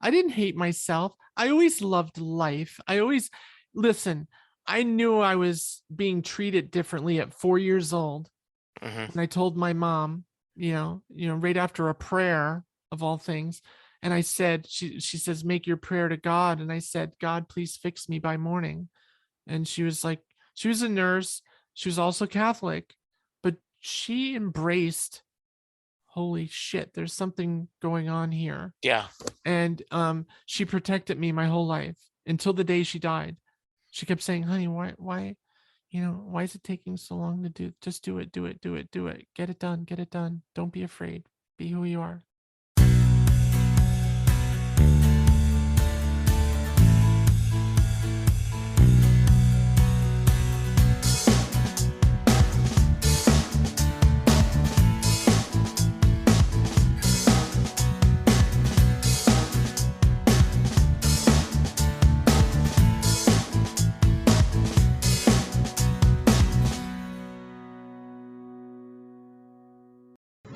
I didn't hate myself. I always loved life. Listen, I knew I was being treated differently at 4 years old. Hmm. And I told my mom, right after a prayer of all things. And I said, she says, make your prayer to God. And I said, God, please fix me by morning. And she was like, she was a nurse. She was also Catholic, but she embraced, holy shit, there's something going on here. Yeah. And she protected me my whole life until the day she died. She kept saying, honey, why, why is it taking so long to do? Just do it, do it, do it, do it. Get it done, get it done. Don't be afraid. Be who you are.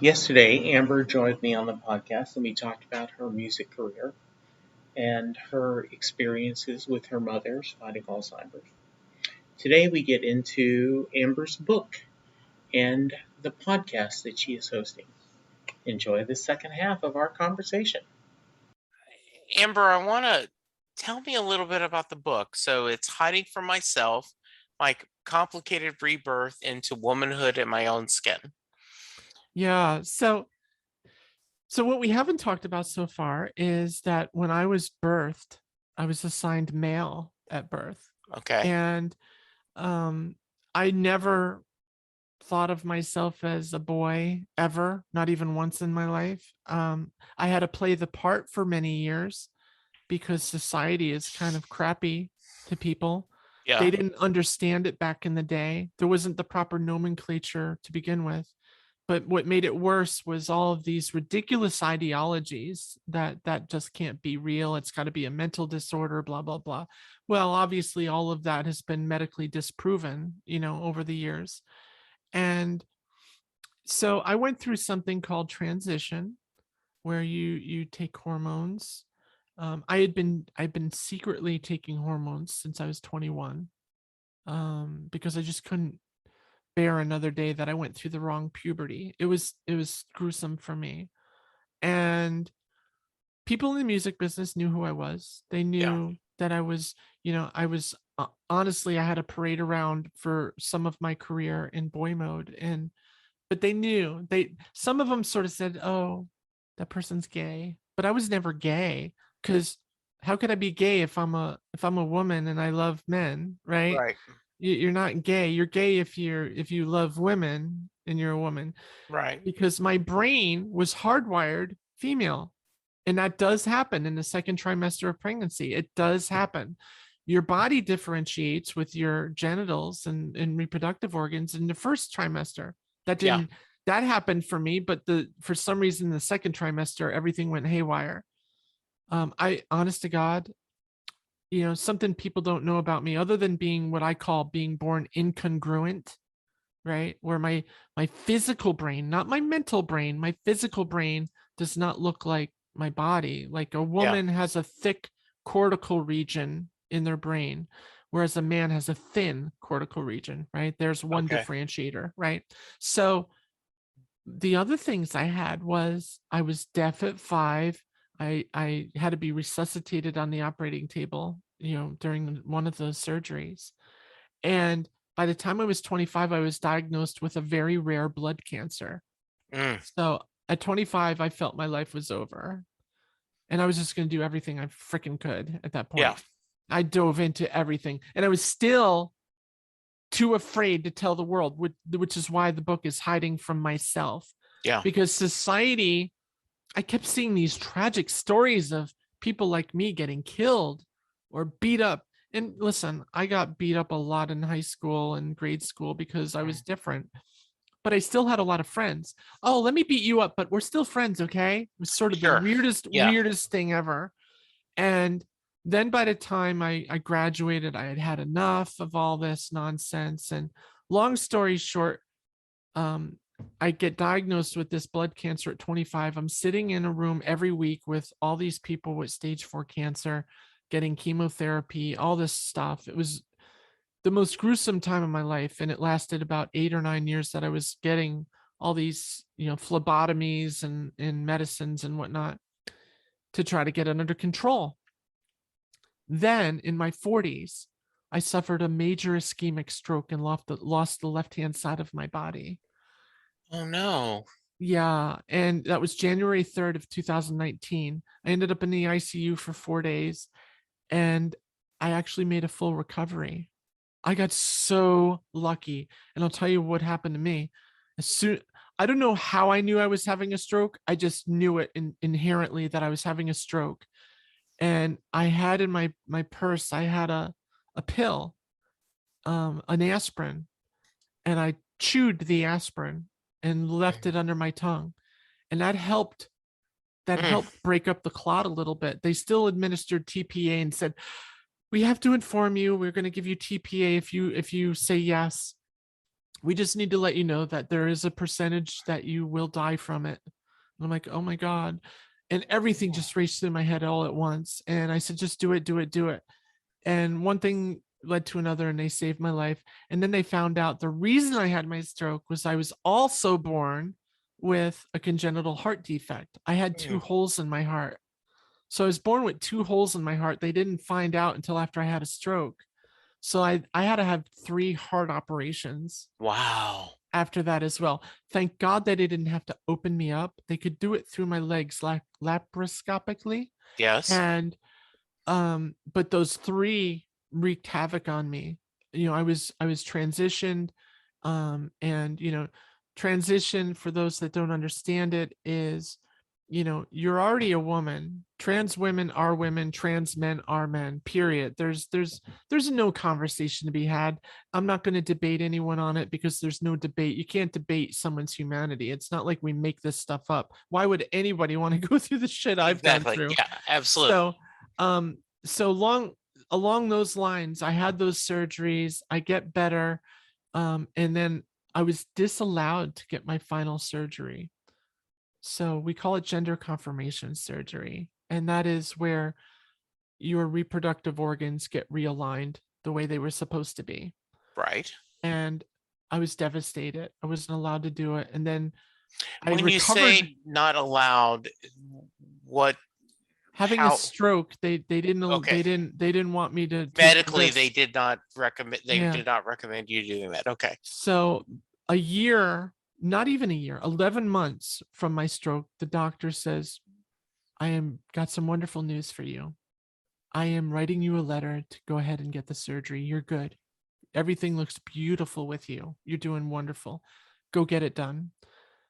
Yesterday, Amber joined me on the podcast and we talked about her music career and her experiences with her mother fighting Alzheimer's. Today, we get into Amber's book and the podcast that she is hosting. Enjoy the second half of our conversation. Amber, I want to tell me a little bit about the book. So it's Hiding from Myself, my complicated rebirth into womanhood in my own skin. Yeah. So what we haven't talked about so far is that when I was birthed, I was assigned male at birth. Okay. And I never thought of myself as a boy ever, not even once in my life. I had to play the part for many years because society is kind of crappy to people. Yeah. They didn't understand it back in the day. There wasn't the proper nomenclature to begin with. But what made it worse was all of these ridiculous ideologies that just can't be real. It's got to be a mental disorder, blah, blah, blah. Well, obviously, all of that has been medically disproven, over the years. And so I went through something called transition, where you take hormones. I'd been secretly taking hormones since I was 21, because I just couldn't bear another day that I went through the wrong puberty. It was gruesome for me. And people in the music business knew who I was. They Yeah. knew that I was honestly, I had a parade around for some of my career in boy mode. But they knew, some of them sort of said, oh, that person's gay, but I was never gay, because how could I be gay if I'm a woman and I love men, right? Right. You're not gay. You're gay if you love women and you're a woman. Right. Because my brain was hardwired female, and that does happen in the second trimester of pregnancy. It does happen. Your body differentiates with your genitals and reproductive organs in the first trimester. Yeah. That happened for me, but for some reason the second trimester everything went haywire. I, honest to God, something people don't know about me, other than being what I call being born incongruent, right? Where my physical brain, not my mental brain, my physical brain does not look like my body. Like a Yeah. woman has a thick cortical region in their brain, whereas a man has a thin cortical region, right? There's one Okay. differentiator, right? So the other things I had was I was deaf at 5. I had to be resuscitated on the operating table, during one of those surgeries. And by the time I was 25, I was diagnosed with a very rare blood cancer. Mm. So at 25, I felt my life was over. And I was just going to do everything I freaking could at that point. Yeah. I dove into everything. And I was still too afraid to tell the world, which is why the book is Hiding from Myself. Yeah. Because society, I kept seeing these tragic stories of people like me getting killed or beat up. And listen, I got beat up a lot in high school and grade school because I was different, but I still had a lot of friends. Oh, let me beat you up, but we're still friends, okay? It was sort of the Sure. Yeah. weirdest thing ever. And then by the time I graduated, I had had enough of all this nonsense. And long story short, I get diagnosed with this blood cancer at 25. I'm sitting in a room every week with all these people with stage 4 cancer, getting chemotherapy, all this stuff. It was the most gruesome time of my life. And it lasted about 8 or 9 years that I was getting all these, phlebotomies and medicines and whatnot to try to get it under control. Then in my 40s, I suffered a major ischemic stroke and lost the left-hand side of my body. Oh no. Yeah, and that was January 3rd of 2019. I ended up in the ICU for 4 days, and I actually made a full recovery. I got so lucky, and I'll tell you what happened to me. I don't know how I knew I was having a stroke. I just knew it inherently that I was having a stroke. And I had in my purse, I had a pill, an aspirin, and I chewed the aspirin and left it under my tongue, and that helped break up the clot a little bit. They still administered TPA and said, we have to inform you, we're going to give you TPA if you say yes. We just need to let you know that there is a percentage that you will die from it. And I'm like, oh my God. And everything just raced through my head all at once. And I said, just do it, do it, do it. And one thing led to another, and they saved my life. And then they found out the reason I had my stroke was I was also born with a congenital heart defect. I had 2 holes in my heart. So I was born with 2 holes in my heart. They didn't find out until after I had a stroke. So I had to have 3 heart operations. Wow. After that as well. Thank God that they didn't have to open me up. They could do it through my legs laparoscopically. Yes. And but those 3 wreaked havoc on me. I was transitioned, and transition, for those that don't understand it, is you're already a woman. Trans women are women, trans men are men, period. There's no conversation to be had. I'm not going to debate anyone on it, because there's no debate. You can't debate someone's humanity. It's not like we make this stuff up. Why would anybody want to go through the shit I've gone through? Yeah, absolutely. So along those lines, I had those surgeries. I get better, and then I was disallowed to get my final surgery. So we call it gender confirmation surgery. And that is where your reproductive organs get realigned the way they were supposed to be. Right. And I was devastated. I wasn't allowed to do it. And then when you say not allowed, what? Having a stroke, they didn't want me to medically. They did not recommend. Did not recommend you doing that. Okay. So a year, not even a year, 11 months from my stroke, the doctor says, got some wonderful news for you. I am writing you a letter to go ahead and get the surgery. You're good. Everything looks beautiful with you. You're doing wonderful. Go get it done.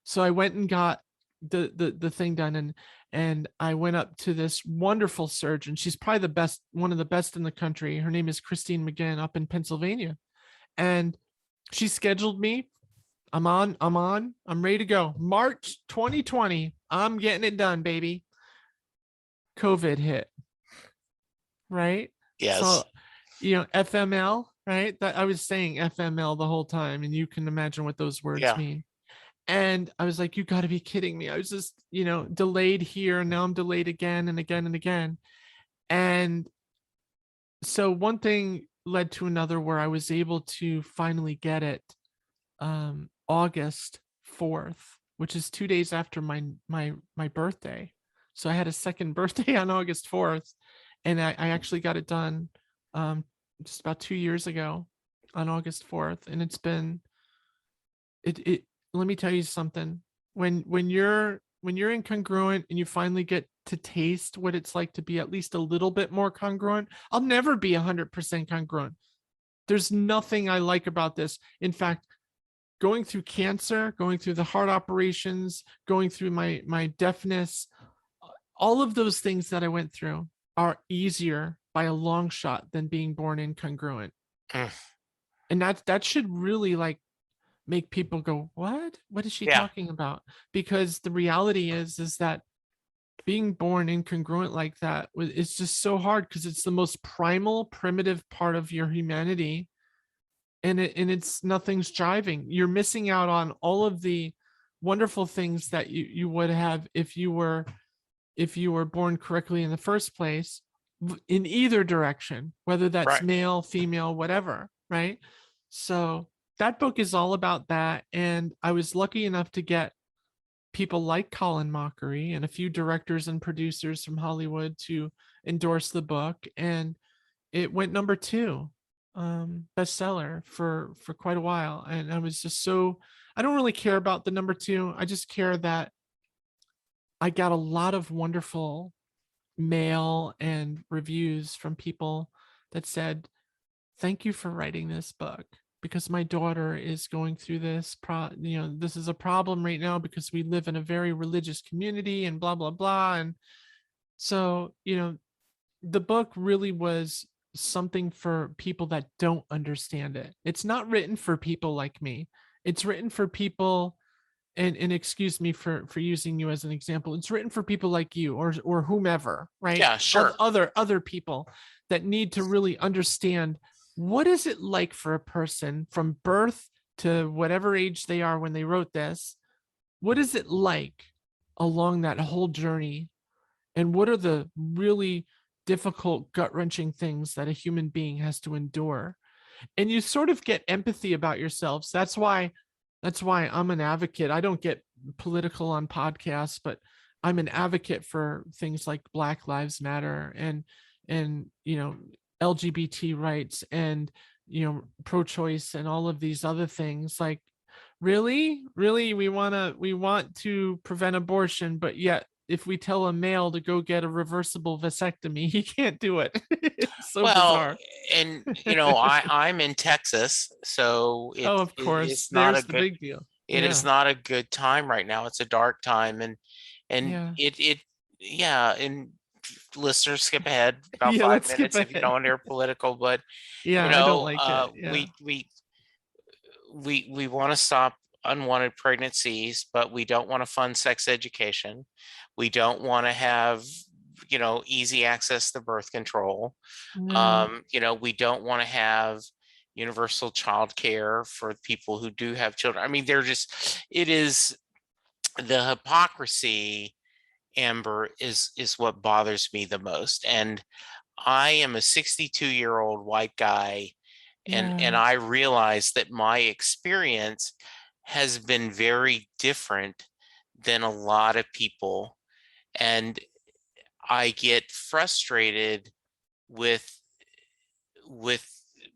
So I went and got the thing done, and I went up to this wonderful surgeon. She's probably one of the best in the country. Her name is Christine McGinn, up in Pennsylvania. And she scheduled me. I'm ready to go. March 2020. I'm getting it done, baby. COVID hit. Right? Yes. So, FML, right? That I was saying FML the whole time, and you can imagine what those words mean. And I was like, you got to be kidding me. I was just, delayed here, and now I'm delayed again and again and again. And so one thing led to another, where I was able to finally get it August 4th, which is 2 days after my birthday. So I had a second birthday on August 4th, and I actually got it done just about 2 years ago on August 4th. And it's been it let me tell you something. When you're incongruent and you finally get to taste what it's like to be at least a little bit more congruent. I'll never be 100% congruent. There's nothing I like about this. In fact, going through cancer, going through the heart operations, going through my deafness, all of those things that I went through are easier by a long shot than being born incongruent. And that should really make people go, what is she talking about? Because the reality is that being born incongruent like that is just so hard, because it's the most primal, primitive part of your humanity, and it's nothing's jiving. You're missing out on all of the wonderful things that you would have if you were born correctly in the first place, in either direction, whether that's Right. male, female, whatever, right? So that book is all about that. And I was lucky enough to get people like Colin Mockery and a few directors and producers from Hollywood to endorse the book. And it went number 2 bestseller for quite a while. And I was just so, I don't really care about the number 2. I just care that I got a lot of wonderful mail and reviews from people that said, thank you for writing this book, because my daughter is going through this this is a problem right now because we live in a very religious community and blah blah blah. And so the book really was something for people that don't understand it. It's not written for people like me. It's written for people, and excuse me for using you as an example. It's written for people like you or whomever, right? Yeah, sure. Other people that need to really understand, what is it like for a person from birth to whatever age they are when they wrote this? What is it like along that whole journey? And what are the really difficult, gut-wrenching things that a human being has to endure? And you sort of get empathy about yourselves. That's why I'm an advocate. I don't get political on podcasts, but I'm an advocate for things like Black Lives Matter and LGBT rights and pro-choice and all of these other things. Like, really we want to prevent abortion, but yet if we tell a male to go get a reversible vasectomy, he can't do it. It's so bizarre. And I'm in Texas, so Oh, of course, it's not there's a the good, big deal. it is not a good time right now. It's a dark time, and Yeah. yeah, and listeners, skip ahead about Yeah, 5 let's skip minutes if you ahead. don't want to hear political. But Yeah, I don't like it. Yeah. we want to stop unwanted pregnancies, but we don't want to fund sex education. We don't want to have easy access to birth control. No. We don't want to have universal child care for people who do have children. I mean, it is the hypocrisy, Amber, is what bothers me the most. And I am a 62-year-old white guy, and Yeah. I realize that my experience has been very different than a lot of people, and I get frustrated with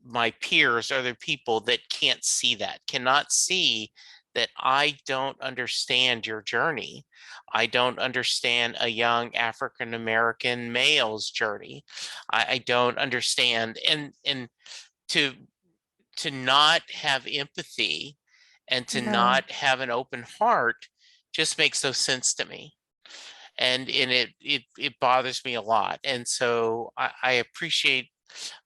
my peers, other people that can't see that, cannot see that I don't understand your journey. I don't understand a young African American male's journey. I don't understand, and to not have empathy and to Yeah. not have an open heart just makes no sense to me. And it bothers me a lot. And so I appreciate,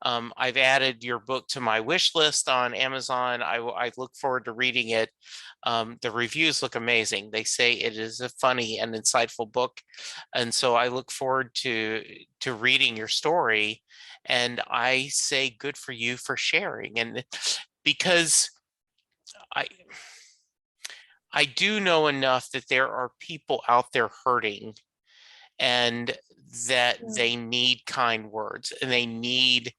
I've added your book to my wish list on Amazon. I look forward to reading it. The reviews look amazing. They say it is a funny and insightful book, and so I look forward to reading your story. And I say good for you for sharing. And because I I do know enough that there are people out there hurting, and that they need kind words, and they need,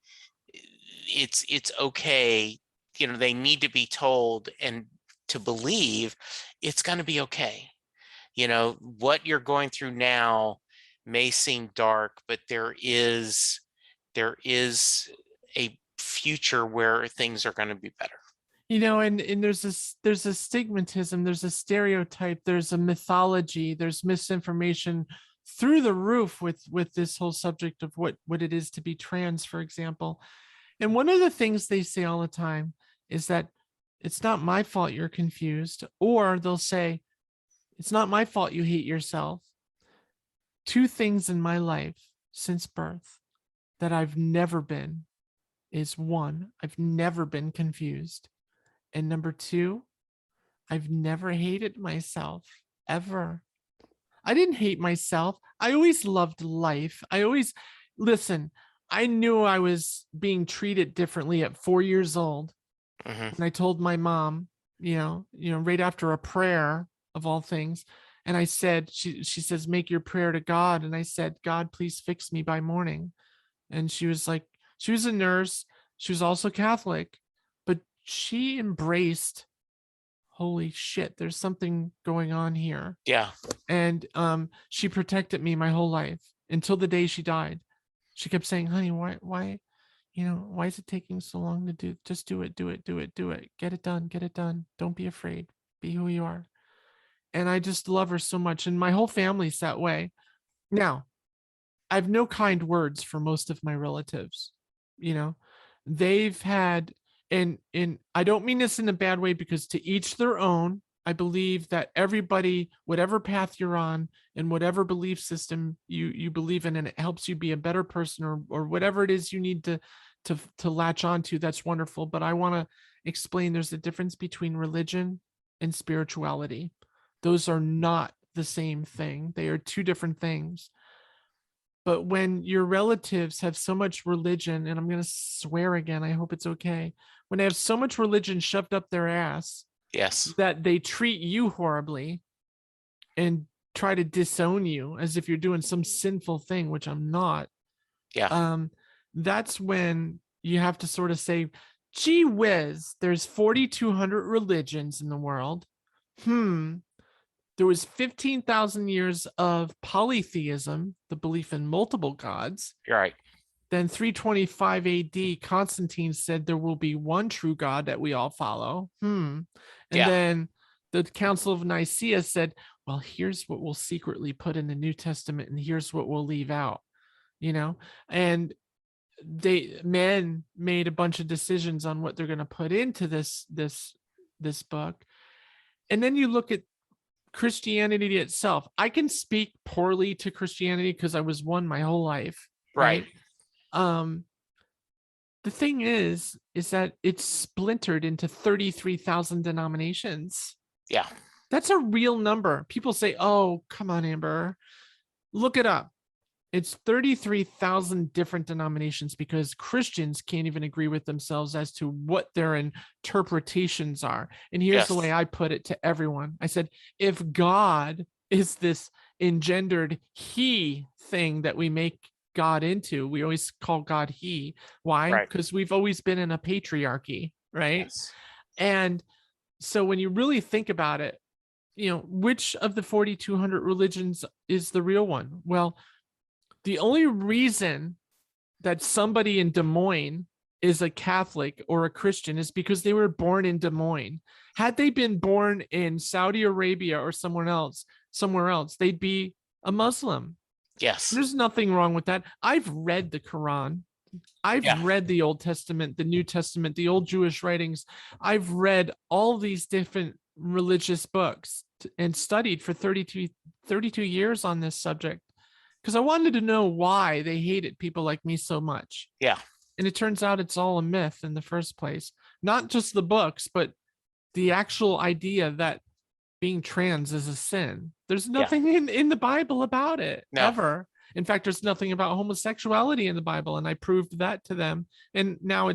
it's okay, they need to be told and to believe it's going to be okay. What you're going through now may seem dark, but there is a future where things are going to be better. And there's a stigmatism, there's a stereotype, there's a mythology, there's misinformation through the roof with this whole subject of what it is to be trans, for example. And one of the things they say all the time is that it's not my fault you're confused, or they'll say, it's not my fault you hate yourself. 2 things in my life since birth that I've never been is, 1, I've never been confused. And number 2, I've never hated myself, ever. I didn't hate myself. I always loved life. Listen, I knew I was being treated differently at 4 years old. Mhm. And I told my mom, right after a prayer of all things. And I said, she says, make your prayer to God. And I said, God, please fix me by morning. And she was like, she was a nurse. She was also Catholic, but she embraced, holy shit, there's something going on here. Yeah. And she protected me my whole life until the day she died. She kept saying, honey, why, why is it taking so long to do? Just do it, do it, do it, do it. Get it done, get it done. Don't be afraid. Be who you are. And I just love her so much. And my whole family's that way. Now, I have no kind words for most of my relatives. They've had, and I don't mean this in a bad way, because to each their own. I believe that everybody, whatever path you're on and whatever belief system you believe in, and it helps you be a better person, or whatever it is you need to latch onto, that's wonderful. But I want to explain there's a difference between religion and spirituality. Those are not the same thing. They are two different things. But when your relatives have so much religion, and I'm going to swear again, I hope it's okay, when they have so much religion shoved up their ass, Yes. that they treat you horribly and try to disown you as if you're doing some sinful thing, which I'm not. Yeah. That's when you have to sort of say, gee whiz, there's 4,200 religions in the world. There was 15,000 years of polytheism, the belief in multiple gods. You're right. Then 325 AD, Constantine said there will be one true God that we all follow. And then the Council of Nicaea said, well, here's what we'll secretly put in the New Testament, and here's what we'll leave out, and men made a bunch of decisions on what they're going to put into this book. And then you look at Christianity itself. I can speak poorly to Christianity because I was one my whole life. Right. The thing is that it's splintered into 33,000 denominations. Yeah. That's a real number. People say, oh, come on, Amber, look it up. It's 33,000 different denominations, because Christians can't even agree with themselves as to what their interpretations are. And here's the way I put it to everyone. I said, if God is this engendered he thing that we make God into, we always call God he. Why? Because we've always been in a patriarchy, right? Yes. And so when you really think about it, which of the 4,200 religions is the real one? Well, the only reason that somebody in Des Moines is a Catholic or a Christian is because they were born in Des Moines. Had they been born in Saudi Arabia or somewhere else, they'd be a Muslim. Yes. There's nothing wrong with that. I've read the Quran. I've read the Old Testament, the New Testament, the old Jewish writings. I've read all these different religious books and studied for 32 years on this subject, because I wanted to know why they hated people like me so much. Yeah. And it turns out it's all a myth in the first place. Not just the books, but the actual idea that being trans is a sin. There's nothing in the Bible about it, ever. In fact, there's nothing about homosexuality in the Bible, and I proved that to them. And now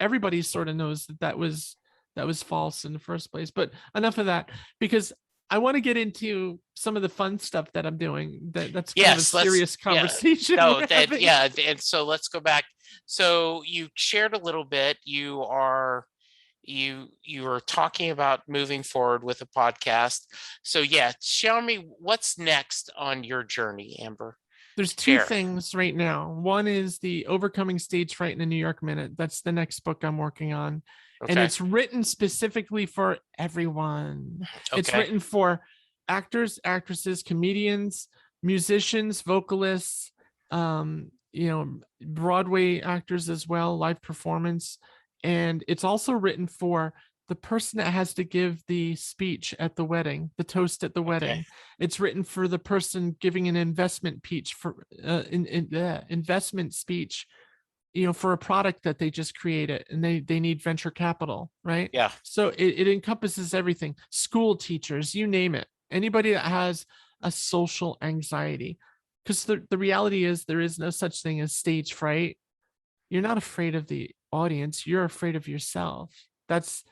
everybody sort of knows that was false in the first place. But enough of that, because I want to get into some of the fun stuff that I'm doing. That's kind of a serious conversation. And so let's go back. So you shared a little bit. You are talking about moving forward with a podcast. So show me what's next on your journey, Amber. There's two things right now. One is the Overcoming Stage Fright in the New York Minute. That's the next book I'm working on. Okay. And it's written specifically for everyone. Okay. It's written for actors, actresses, comedians, musicians, vocalists, Broadway actors as well, live performance. And it's also written for the person that has to give the speech at the wedding, the toast at the wedding. It's written for the person giving an investment speech investment speech, for a product that they just created, and they need venture capital, right? Yeah. So it encompasses everything. School teachers, you name it. Anybody that has a social anxiety, because the reality is there is no such thing as stage fright. You're not afraid of the audience. You're afraid of yourself. That's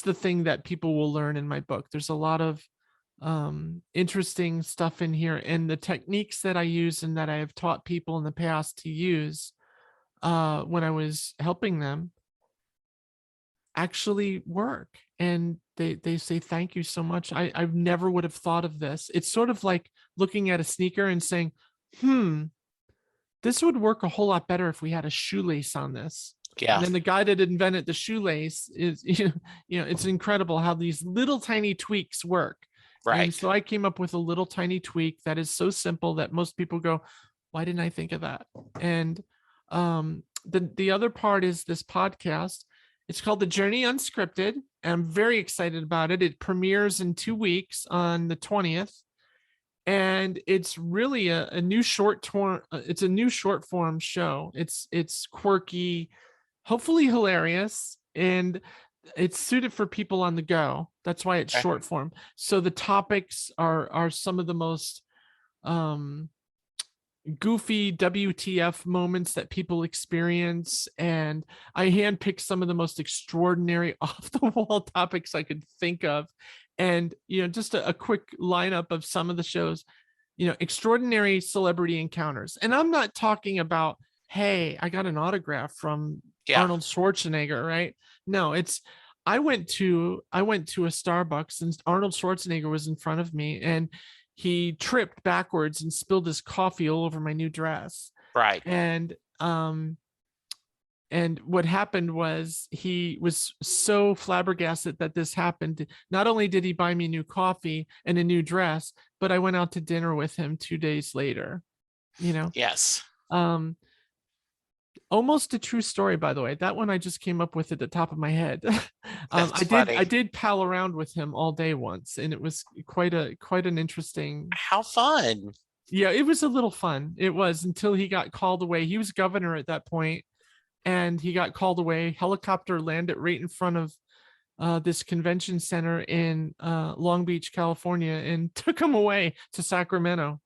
the thing that people will learn in my book. There's a lot of interesting stuff in here, and the techniques that I use and that I have taught people in the past to use when I was helping them actually work. And they say, thank you so much. I never would have thought of this. It's sort of like looking at a sneaker and saying, this would work a whole lot better if we had a shoelace on this. Yeah. And then the guy that invented the shoelace is, it's incredible how these little tiny tweaks work. Right. And so I came up with a little tiny tweak that is so simple that most people go, why didn't I think of that? And the other part is this podcast. It's called The Journey Unscripted. And I'm very excited about it. It premieres in 2 weeks on the 20th. And it's really a new short form show. It's quirky, hopefully hilarious, and it's suited for people on the go. That's why it's short form. So the topics are some of the most goofy WTF moments that people experience, and I handpicked some of the most extraordinary off the wall topics I could think of. And just a quick lineup of some of the shows. Extraordinary celebrity encounters, and I'm not talking about, hey, I got an autograph from Arnold Schwarzenegger, right? No, it's I went to a Starbucks and Arnold Schwarzenegger was in front of me, and he tripped backwards and spilled his coffee all over my new dress. Right. And what happened was he was so flabbergasted that this happened. Not only did he buy me new coffee and a new dress, but I went out to dinner with him 2 days later. Yes. Almost a true story, by the way. That one I just came up with at the top of my head. Funny. I did pal around with him all day once, and it was quite an interesting. How fun. Yeah, it was a little fun. It was, until he got called away. He was governor at that point, and he got called away. Helicopter landed right in front of this convention center in Long Beach, California, and took him away to Sacramento.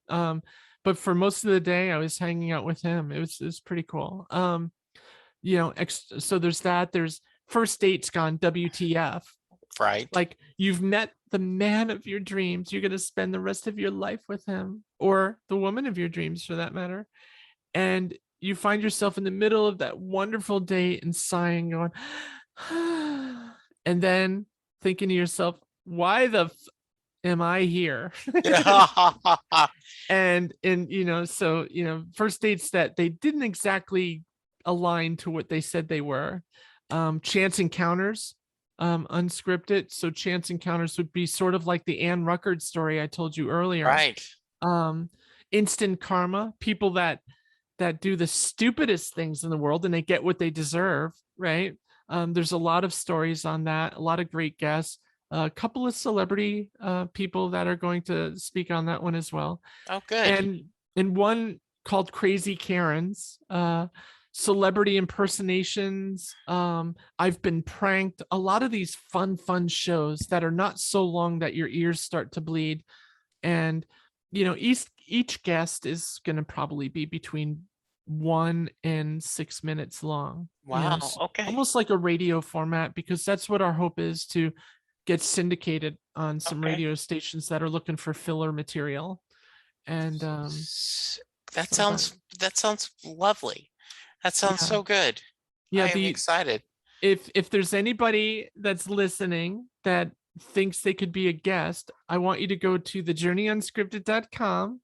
But for most of the day, I was hanging out with him. It was pretty cool. So there's that. There's first dates gone WTF. Right. Like, you've met the man of your dreams. You're going to spend the rest of your life with him, or the woman of your dreams for that matter. And you find yourself in the middle of that wonderful date and sighing, going, and then thinking to yourself, why the am I here? and so first dates that they didn't exactly align to what they said they were. Chance encounters, unscripted. So chance encounters would be sort of like the Anne Ruckert story I told you earlier. Right. Instant karma, people that do the stupidest things in the world and they get what they deserve, right? There's a lot of stories on that, a lot of great guests, a couple of celebrity people that are going to speak on that one as well. Oh, good. And one called Crazy Karens, celebrity impersonations. I've been pranked. A lot of these fun shows that are not so long that your ears start to bleed. And, each guest is going to probably be between 1 and 6 minutes long. Wow. Okay. Almost like a radio format, because that's what our hope is, to get syndicated on some radio stations that are looking for filler material. And that sounds lovely. That sounds so good. Yeah, I'm excited. If there's anybody that's listening that thinks they could be a guest, I want you to go to thejourneyunscripted.com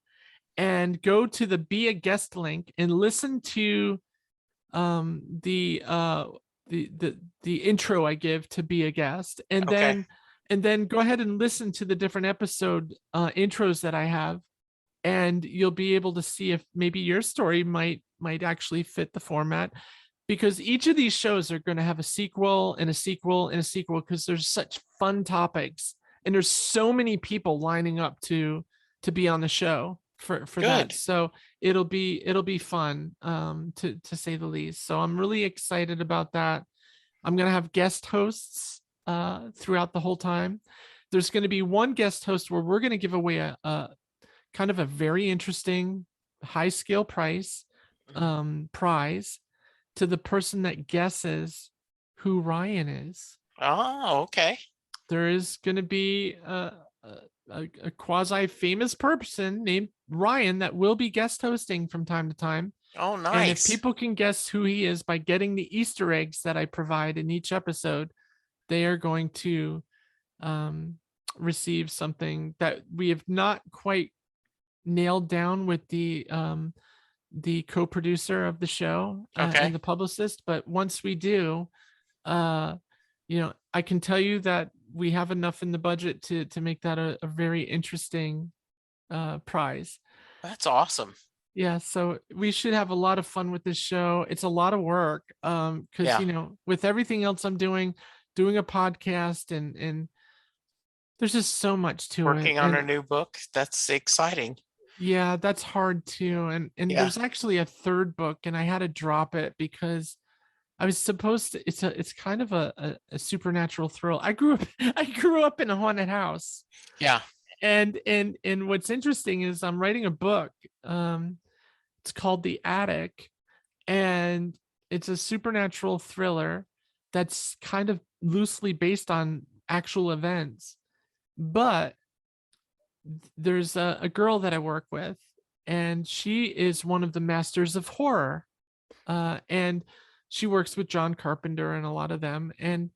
and go to the Be a Guest link and listen to the intro I give to Be a Guest, and then go ahead and listen to the different episode intros that I have, and you'll be able to see if maybe your story might actually fit the format, because each of these shows are going to have a sequel and a sequel and a sequel, because there's such fun topics and there's so many people lining up to be on the show for that. So it'll be fun to say the least. So I'm really excited about that. I'm going to have guest hosts throughout the whole time. There's going to be one guest host where we're going to give away a kind of a very interesting high scale prize to the person that guesses who Ryan is. Oh, okay. There is going to be a quasi famous person named Ryan that will be guest hosting from time to time. Oh, And if nice. people can guess who he is by getting the Easter eggs that I provide in each episode, they are going to receive something that we have not quite nailed down with the co-producer of the show Okay. and the publicist. But once we do, I can tell you that we have enough in the budget to make that a very interesting prize. That's awesome. Yeah, so we should have a lot of fun with this show. It's a lot of work because Yeah. with everything else I'm doing a podcast and there's just so much to it. Working on And a new book. That's exciting. yeah, that's hard too. And Yeah. there's actually a third book and I had to drop it because I was supposed to it's kind of a supernatural thrill. I grew up in a haunted house. Yeah. And what's interesting is I'm writing a book. It's called The Attic, and it's a supernatural thriller that's kind of loosely based on actual events. But there's a girl that I work with, and she is one of the masters of horror. And she works with John Carpenter and a lot of them. And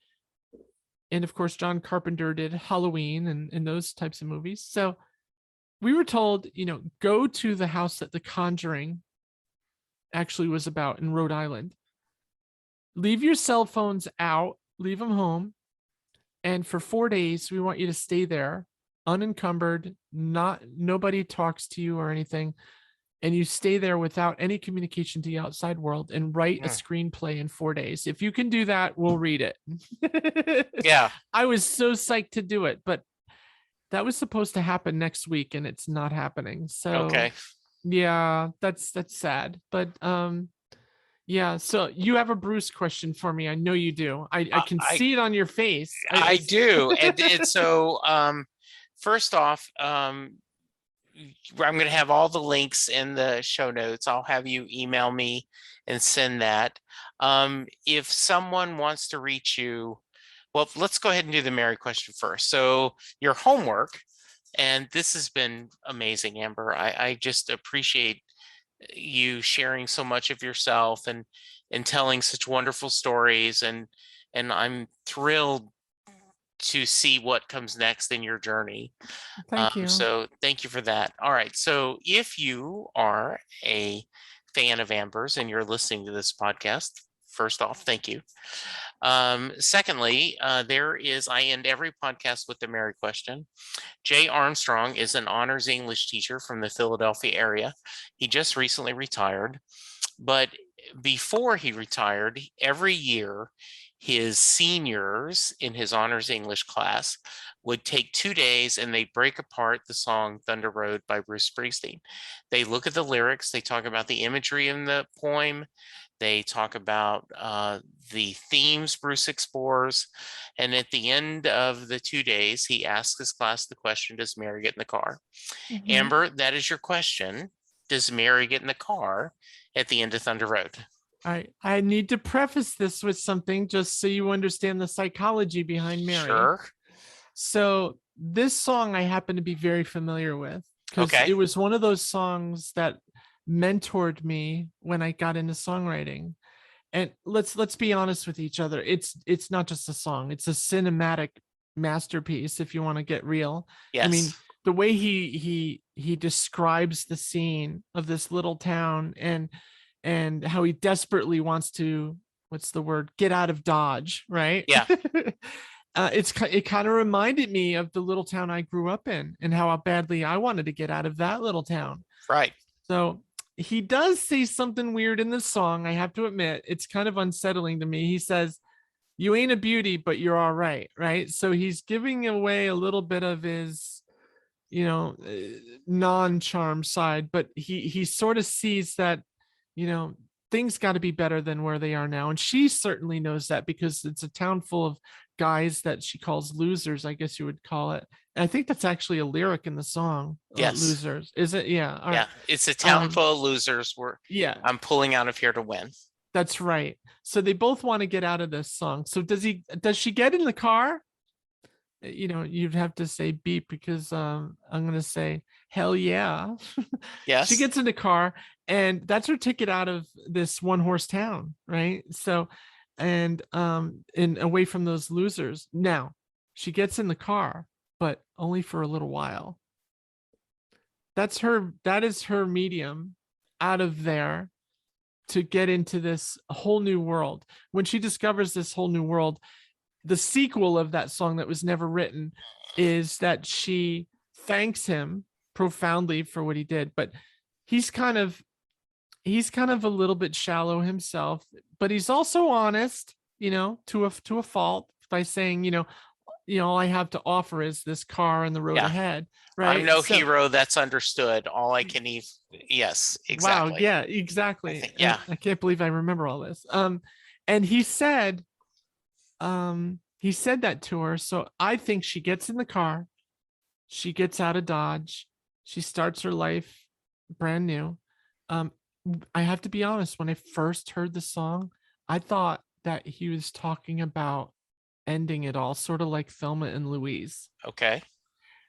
of course, John Carpenter did Halloween and those types of movies. So we were told, go to the house that The Conjuring actually was about in Rhode Island. Leave your cell phones out, leave them home. And for 4 days, we want you to stay there unencumbered, nobody talks to you or anything. And you stay there without any communication to the outside world and write a screenplay in 4 days. If you can do that, we'll read it. Yeah. I was so psyched to do it, but that was supposed to happen next week and it's not happening. So Okay. yeah, that's sad. But yeah, so you have a Bruce question for me. I know you do. I can see it on your face. I do. And so first off, I'm going to have all the links in the show notes. I'll have you email me and send that. If someone wants to reach you, well, let's go ahead and do the Mary question first. So your homework, and this has been amazing, Amber. I just appreciate you sharing so much of yourself and telling such wonderful stories. And I'm thrilled to see what comes next in your journey. Thank you. So thank you for that. All right. So if you are a fan of Amber's and you're listening to this podcast, first off, thank you. Secondly, I end every podcast with the Mary question. Jay Armstrong is an honors English teacher from the Philadelphia area. He just recently retired, but before he retired, every year, his seniors in his honors English class would take 2 days and they break apart the song Thunder Road by Bruce Springsteen. They look at the lyrics, they talk about the imagery in the poem, they talk about the themes Bruce explores, and at the end of the 2 days, he asks his class the question, does Mary get in the car? Mhm. Amber, that is your question. Does Mary get in the car at the end of Thunder Road? I need to preface this with something just so you understand the psychology behind Mary. Sure. So this song I happen to be very familiar with because Okay. it was one of those songs that mentored me when I got into songwriting. And let's be honest with each other. It's not just a song, it's a cinematic masterpiece if you want to get real. Yes. I mean, the way he describes the scene of this little town and how he desperately wants to, what's the word, get out of Dodge, right? Yeah. It kind of reminded me of the little town I grew up in and how badly I wanted to get out of that little town. Right. So he does say something weird in this song. I have to admit, it's kind of unsettling to me. He says, you ain't a beauty, but you're all right. Right. So he's giving away a little bit of his, non-charm side, but he sort of sees that, things got to be better than where they are now. And she certainly knows that because it's a town full of guys that she calls losers, I guess you would call it. And I think that's actually a lyric in the song. Yes. Losers. Is it? Yeah. All Yeah. right. It's a town full of losers. Yeah. I'm pulling out of here to win. That's right. So they both want to get out of this song. So does she get in the car you'd have to say beep because I'm gonna say hell yeah. She Yes. gets in the car, and that's her ticket out of this one horse town, right? So, and away from those losers. Now, she gets in the car, but only for a little while. That is her medium out of there to get into this whole new world. When she discovers this whole new world, the sequel of that song that was never written is that she thanks him profoundly for what he did, but he's kind of a little bit shallow himself, but he's also honest, to a fault, by saying, all I have to offer is this car and the road Yeah. ahead, I'm right? no So hero. That's understood. All I can even. Yes, wow, exactly. yeah, I exactly. think, yeah. I can't believe I remember all this. And he said that to her. So I think she gets in the car, she gets out of Dodge, she starts her life brand new. Um, I have to be honest, when I first heard the song, I thought that he was talking about ending it all, sort of like Thelma and Louise. Okay.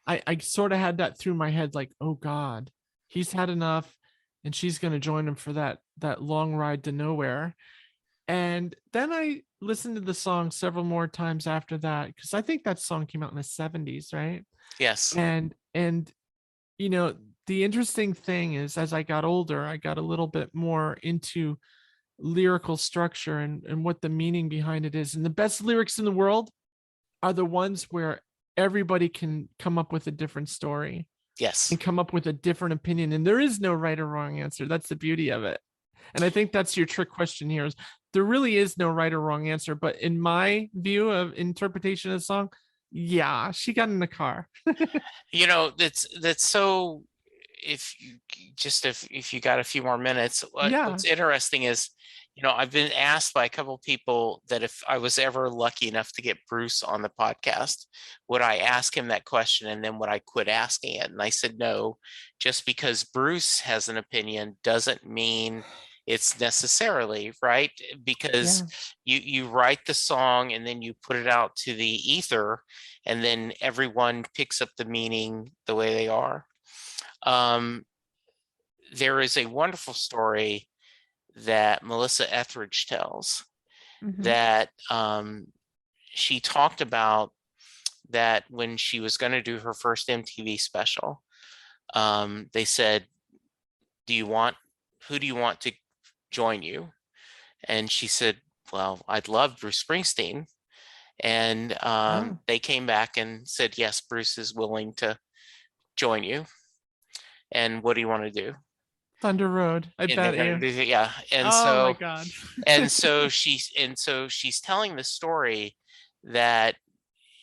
I sort of had that through my head, like, oh God, he's had enough, and she's gonna join him for that long ride to nowhere. And then I listened to the song several more times after that, because I think that song came out in the 70s, right? Yes. And you know, the interesting thing is, as I got older, I got a little bit more into lyrical structure and what the meaning behind it is. And the best lyrics in the world are the ones where everybody can come up with a different story Yes. and come up with a different opinion. And there is no right or wrong answer. That's the beauty of it. And I think that's your trick question here, is there really is no right or wrong answer. But in my view of interpretation of the song, yeah, she got in the car. That's so. If you got a few more minutes, Yeah. what's interesting is, I've been asked by a couple of people that if I was ever lucky enough to get Bruce on the podcast, would I ask him that question, and then would I quit asking it? And I said no. Just because Bruce has an opinion doesn't mean it's necessarily right, because Yeah. you write the song and then you put it out to the ether, and then everyone picks up the meaning the way they are. There is a wonderful story that Melissa Etheridge tells, Mhm. that she talked about that when she was going to do her first MTV special. They said, who do you want to join you? And she said, well, I'd love Bruce Springsteen. And Wow. they came back and said, yes, Bruce is willing to join you. And what do you want to do? Thunder Road. I And they're bet going to you. do, yeah. And Oh my so, God. she's telling the story that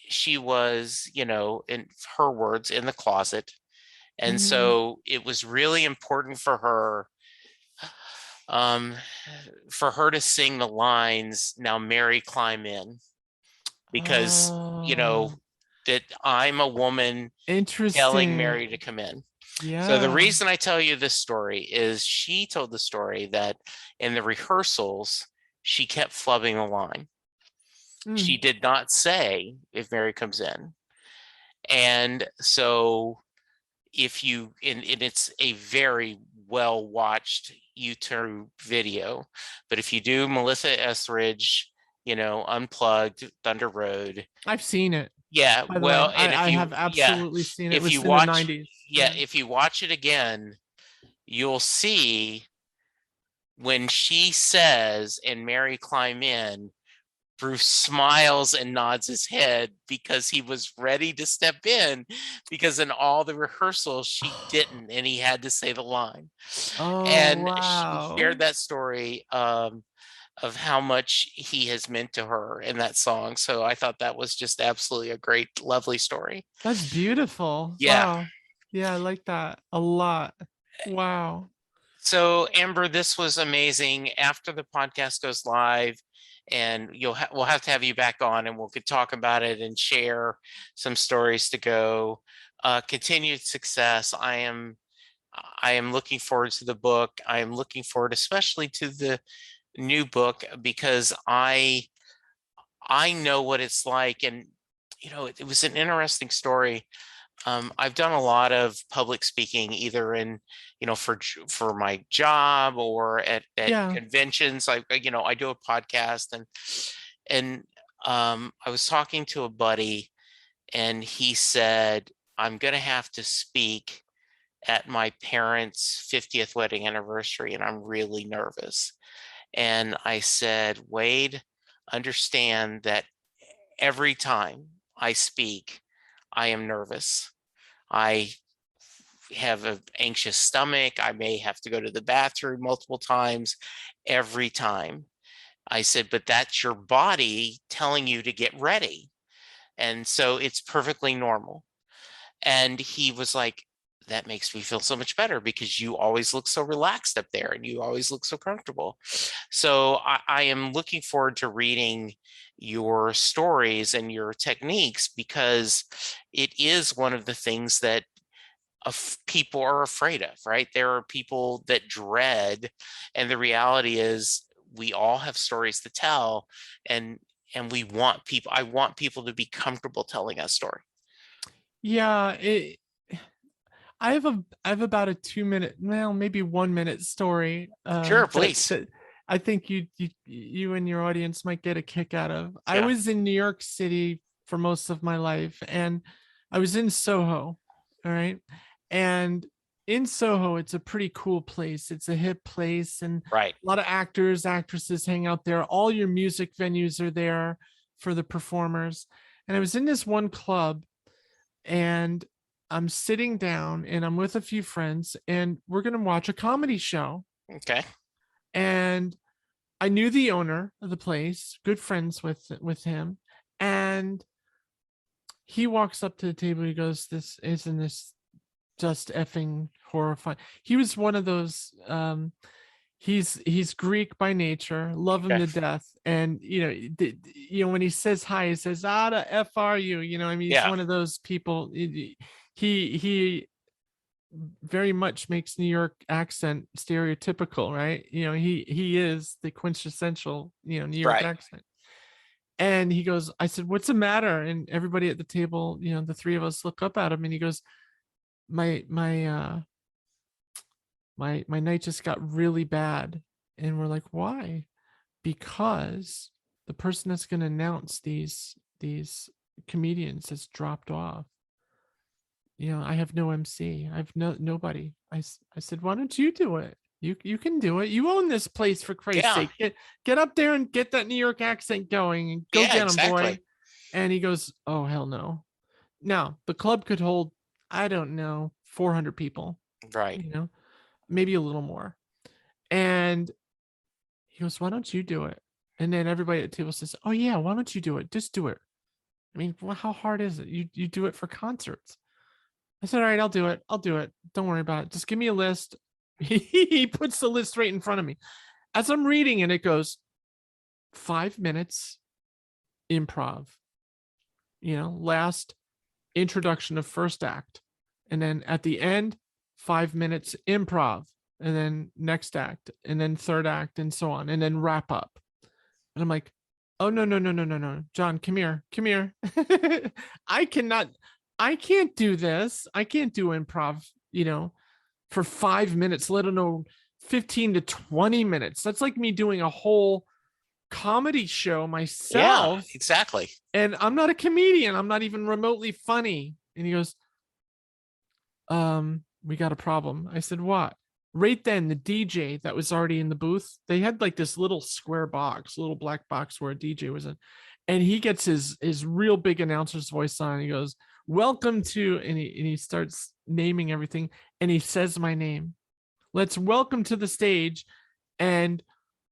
she was, in her words, in the closet. And Mhm. so it was really important um, for her to sing the lines, "Now Mary, climb in," because, Oh, that I'm a woman telling interesting. Mary to come in. So the Yeah. reason I tell you this story is she told the story that in the rehearsals, she kept flubbing the line. She Mm. did not say if Mary comes in. And so and it's a very well watched YouTube video, but if you do Melissa Etheridge, Unplugged, Thunder Road, I've seen it, yeah, by the way. well, and I have absolutely seen it. It if you was in the watch, 90s. yeah, if you watch it again, you'll see when she says, and Mary, climb in, Bruce smiles and nods his head because he was ready to step in, because in all the rehearsals she didn't, and he had to say the line. Oh, And she shared wow. that story, of how much he has meant to her in that song. So I thought that was just absolutely a great, lovely story. That's beautiful. Yeah. Wow. Yeah, I like that a lot. Wow. So Amber, this was amazing. After the podcast goes live, and we'll have to have you back on, and we could talk about it and share some stories to go. Continued success. I am looking forward to the book. I am looking forward especially to the new book, because I know what it's like. And it was an interesting story. I've done a lot of public speaking, either in, for my job or at Yeah. conventions. I do a podcast, and I was talking to a buddy, and he said, I'm going to have to speak at my parents' 50th wedding anniversary, and I'm really nervous. And I said, Wade, understand that every time I speak, I am nervous. I have an anxious stomach. I may have to go to the bathroom multiple times every time. I said, but that's your body telling you to get ready. And so it's perfectly normal. And he was like, that makes me feel so much better because you always look so relaxed up there and you always look so comfortable. So I am looking forward to reading your stories and your techniques, because it is one of the things that people are afraid of, right? There are people that dread, and the reality is we all have stories to tell, and I want people to be comfortable telling a story. Yeah, I have about a 2 minute, well, maybe 1 minute story. Sure, please. That I think you and your audience might get a kick out of. I Yeah. was in New York City for most of my life, and I was in Soho. All right, and in Soho, it's a pretty cool place. It's a hip place, and Right. a lot of actors, actresses hang out there. All your music venues are there for the performers. And I was in this one club, and I'm sitting down and I'm with a few friends, and we're going to watch a comedy show. Okay. And I knew the owner of the place, good friends with him. And he walks up to the table. He goes, isn't this just effing horrifying? He was one of those, he's Greek by nature, love him to death. And when he says hi, he says, "Ah, the F are you?" I mean, he's one of those people. He very much makes New York accent stereotypical, right? He is the quintessential, New York accent. And he goes, I said, "What's the matter?" And everybody at the table, the three of us look up at him, and he goes, my night just got really bad. And we're like, "Why?" Because the person that's going to announce these comedians has dropped off. I have no MC. I have nobody. I said, "Why don't you do it? You can do it. You own this place, for Christ's sake. Get up there and get that New York accent going, and go get him, boy." And he goes, "Oh, hell no." Now, the club could hold, I don't know, 400 people. Right. Maybe a little more. And he goes, "Why don't you do it?" And then everybody at the table says, "Oh yeah, why don't you do it? Just do it. I mean, how hard is it? You do it for concerts." I said, "All right, I'll do it. Don't worry about it. Just give me a list." He puts the list right in front of me. As I'm reading, and it goes, 5 minutes improv, last introduction of first act. And then at the end, 5 minutes improv, and then next act, and then third act, and so on, and then wrap up. And I'm like, "Oh, no, John, come here. I can't do this. I can't do improv, for 5 minutes, let alone 15 to 20 minutes. That's like me doing a whole comedy show myself." Yeah, exactly. And I'm not a comedian. I'm not even remotely funny. And he goes, "We got a problem." I said, "What?" Right then, the DJ that was already in the booth, they had like this little square box, little black box where a DJ was in. And he gets his real big announcer's voice on. He goes, "Welcome to," and he starts naming everything. And he says my name. "Let's welcome to the stage." And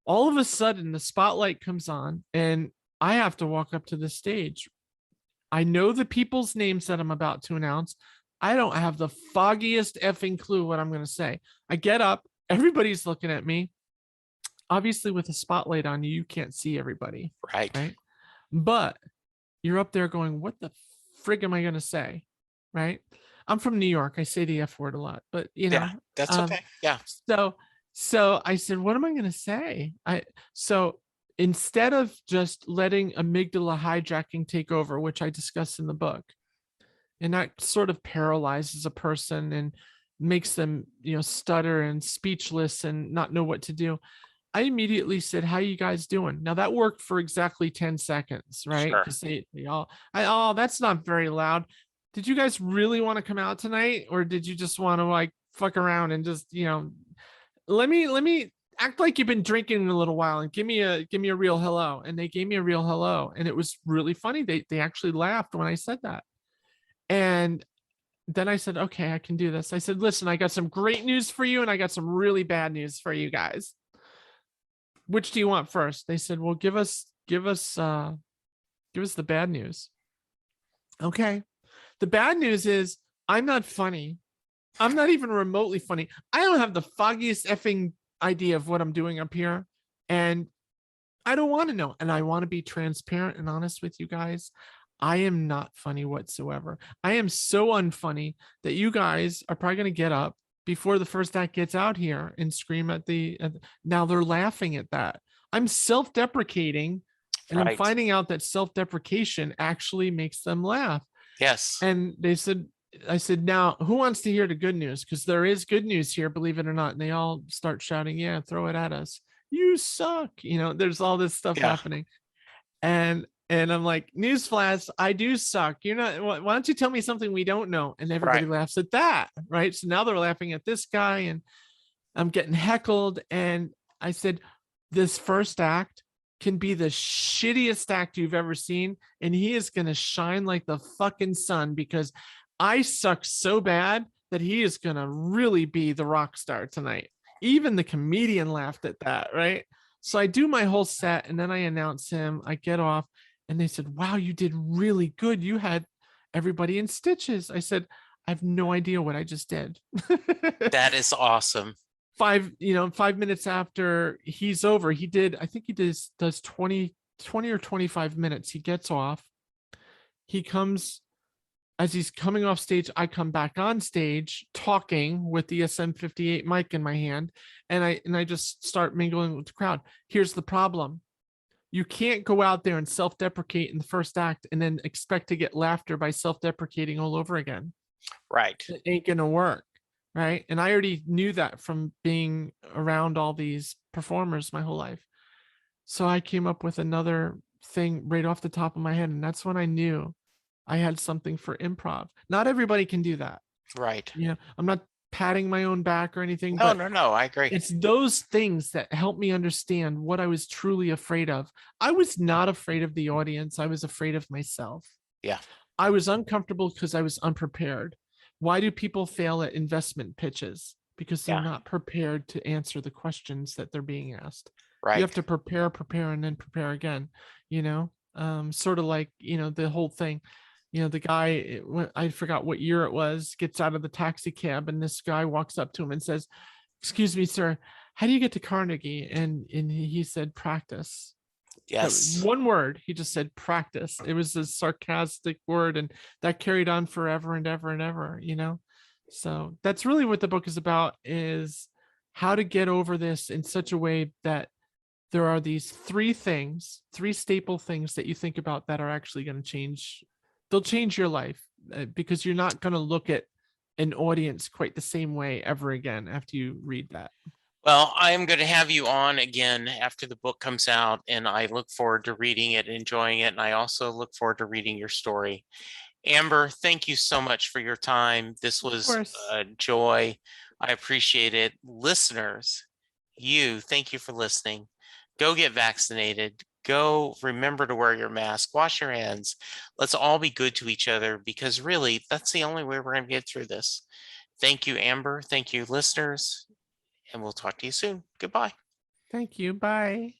all of a sudden, the spotlight comes on, and I have to walk up to the stage. I know the people's names that I'm about to announce. I don't have the foggiest effing clue what I'm going to say. I get up. Everybody's looking at me. Obviously, with a spotlight on you, you can't see everybody. Right. But you're up there going, "What the frig am I going to say?" Right? I'm from New York. I say the F word a lot, but that's okay. Yeah. So I said, "What am I going to say?" So instead of just letting amygdala hijacking take over, which I discuss in the book, and that sort of paralyzes a person and makes them, stutter and speechless and not know what to do. I immediately said, "How you guys doing?" Now that worked for exactly 10 seconds, right? Sure. Because they all, oh, that's not very loud. Did you guys really want to come out tonight, or did you just want to like fuck around and just, let me act like you've been drinking a little while and give me a real hello. And they gave me a real hello, and it was really funny. They actually laughed when I said that. And then I said, "Okay, I can do this." I said, "Listen, I got some great news for you, and I got some really bad news for you guys. Which do you want first?" They said, "Well, give us the bad news." Okay. The bad news is I'm not funny. I'm not even remotely funny. I don't have the foggiest effing idea of what I'm doing up here. And I don't want to know. And I want to be transparent and honest with you guys. I am not funny whatsoever. I am so unfunny that you guys are probably going to get up before the first act gets out here and scream now they're laughing at that. I'm self-deprecating, and I'm Right. finding out that self-deprecation actually makes them laugh. Yes. And I said, "Now, who wants to hear the good news? Because there is good news here, believe it or not." And they all start shouting, "Yeah, throw it at us. You suck." There's all this stuff Yeah. happening. And I'm like, "Newsflash, I do suck. You're not, why don't you tell me something we don't know?" And everybody laughs at that. Right. So now they're laughing at this guy, and I'm getting heckled. And I said, "This first act can be the shittiest act you've ever seen, and he is going to shine like the fucking sun, because I suck so bad that he is going to really be the rock star tonight." Even the comedian laughed at that, right? So I do my whole set, and then I announce him. I get off, and they said, "Wow, you did really good. You had everybody in stitches." I said, "I have no idea what I just did." That is awesome. 5 minutes after he's over, I think he does 20 or 25 minutes. He gets off. He comes, as he's coming off stage, I come back on stage talking with the SM58 mic in my hand, and I just start mingling with the crowd. Here's the problem. You can't go out there and self-deprecate in the first act and then expect to get laughter by self-deprecating all over again. Right. It ain't gonna work. Right. And I already knew that from being around all these performers my whole life. So I came up with another thing right off the top of my head. And that's when I knew I had something for improv. Not everybody can do that. Right. I'm not patting my own back or anything, No, but no, I agree. it's those things that help me understand what I was truly afraid of. I was not afraid of the audience. I was afraid of myself. Yeah. I was uncomfortable because I was unprepared. Why do people fail at investment pitches? Because they're not prepared to answer the questions that they're being asked. Right. You have to prepare, and then prepare again, sort of like, the whole thing, the guy, I forgot what year it was, gets out of the taxi cab, and this guy walks up to him and says, "Excuse me, sir, how do you get to Carnegie?" And he said, "Practice." Yes. One word. He just said practice. It was a sarcastic word, and that carried on forever and ever and ever, So that's really what the book is about, is how to get over this in such a way that there are these three staple things that you think about that are actually going to change. They'll change your life, because you're not going to look at an audience quite the same way ever again after you read that. Well, I am going to have you on again after the book comes out, and I look forward to reading it, enjoying it, and I also look forward to reading your story. Amber, thank you so much for your time. This was a joy. I appreciate it. Listeners, thank you for listening. Go get vaccinated. Go remember to wear your mask, wash your hands. Let's all be good to each other, because really, that's the only way we're going to get through this. Thank you, Amber. Thank you, listeners. And we'll talk to you soon. Goodbye. Thank you. Bye.